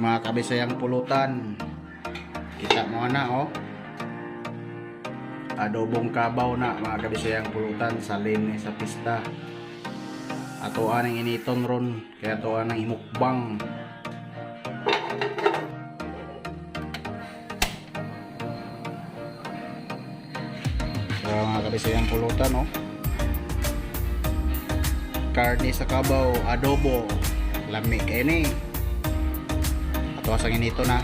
Mga kabisayang pulutan, kita mo na oh, adobong kabaw na mga kabisayang pulutan sa lini sa pista. Ato anang initon ron kaya ato anang imukbang. So mga kabisayang pulutan oh, karne sa kabaw, adobo, lami ini. Ato asang inito na.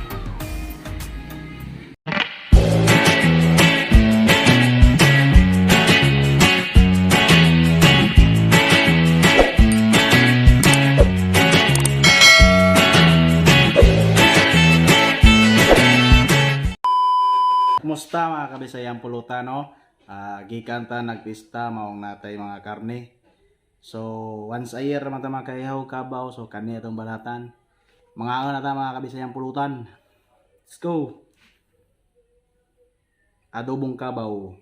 Kumusta mga kabisayang pulutan no? Gikan ta nagpista maong natay mga karne. So once a year naman ta mga kaihaw kabaw, so kani itong balatan. Mga ano na ta mga kabisayang pulutan. Let's go. Adobong kabaw.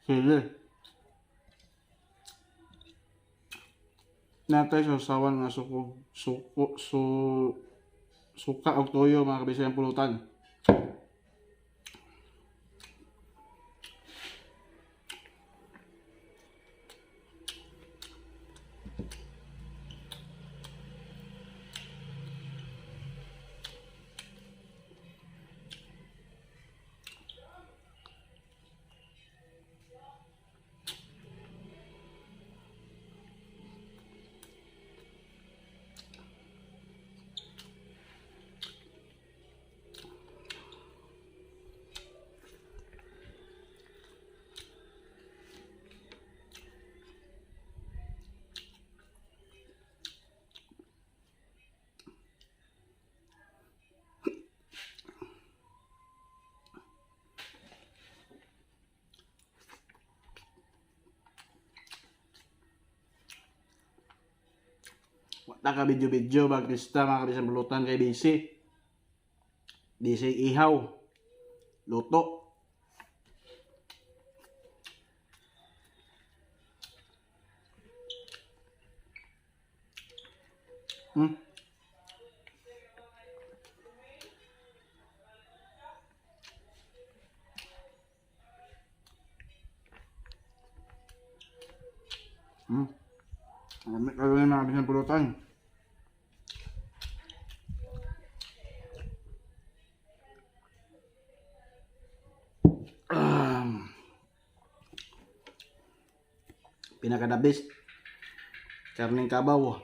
Sili. Natay sa sawan nga suka o toyo mga kabisayang pulutan. Wala ka video-video bagpista mga kabisayang pulutan kay DC ihaw luto. Ang kagawin mga kabisayang pulutan. Pinaka the best karning kabaw.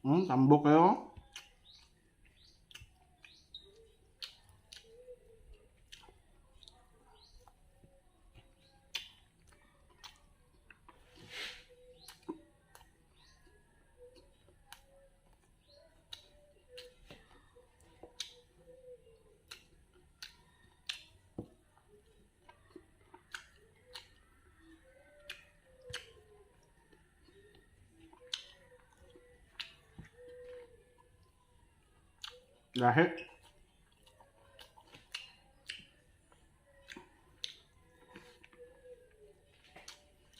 Tambok kayo. Lahit.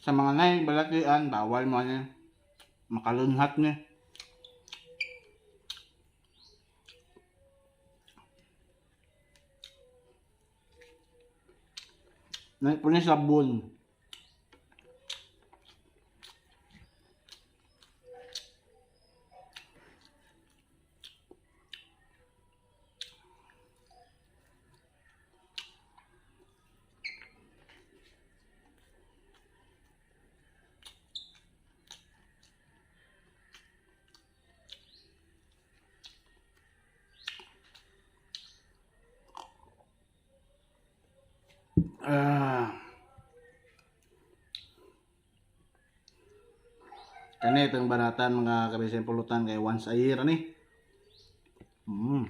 Sa mga nay balakian, bawal mo niya makalunhat niya. Nay punya sabon. Ah, kani itong banatan mga kabisayang pulutan kay once a year ni. Mm.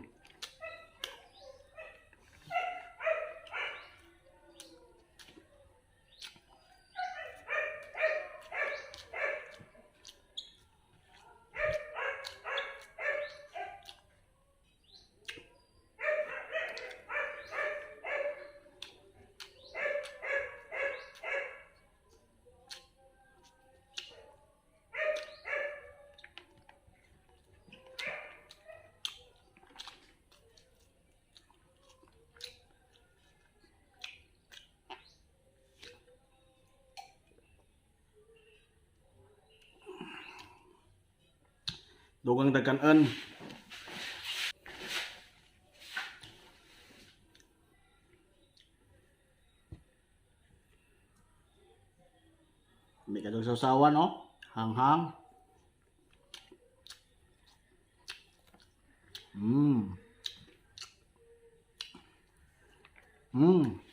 Dugang dagkanon. Hindi ka sa usawan, no? Hanghang. Mm. Mm.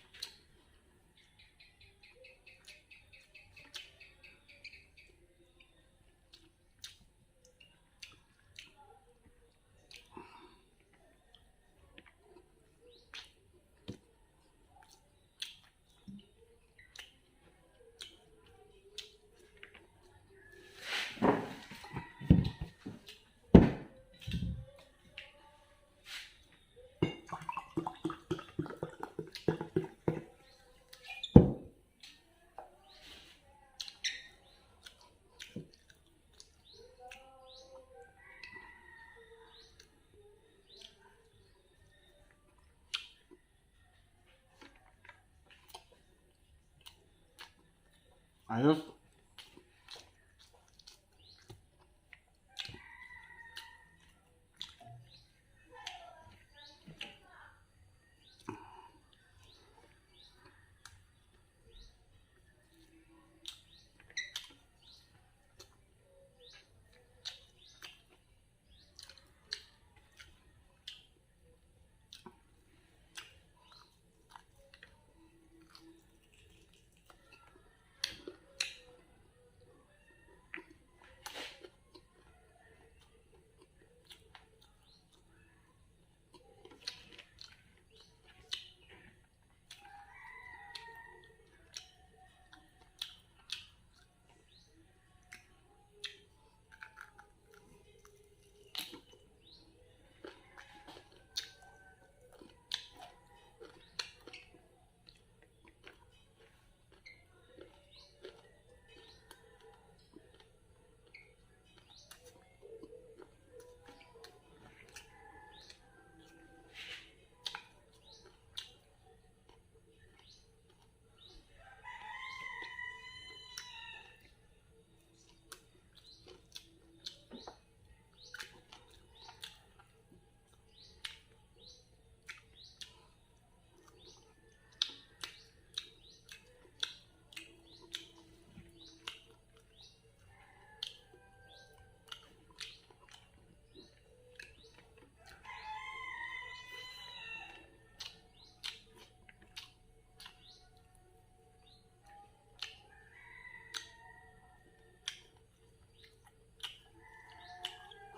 Ayos.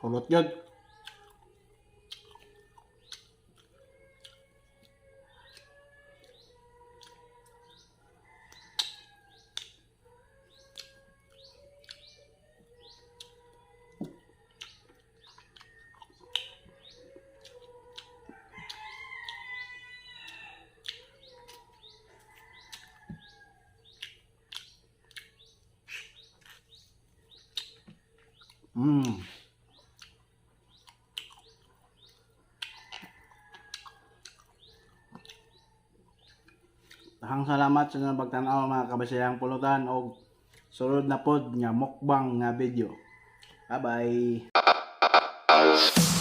Hulot yun. Mm. Dahang salamat sa inyong pagtanaw mga kabisayang pulutan o sulod na pod nga mukbang nga video. Bye bye.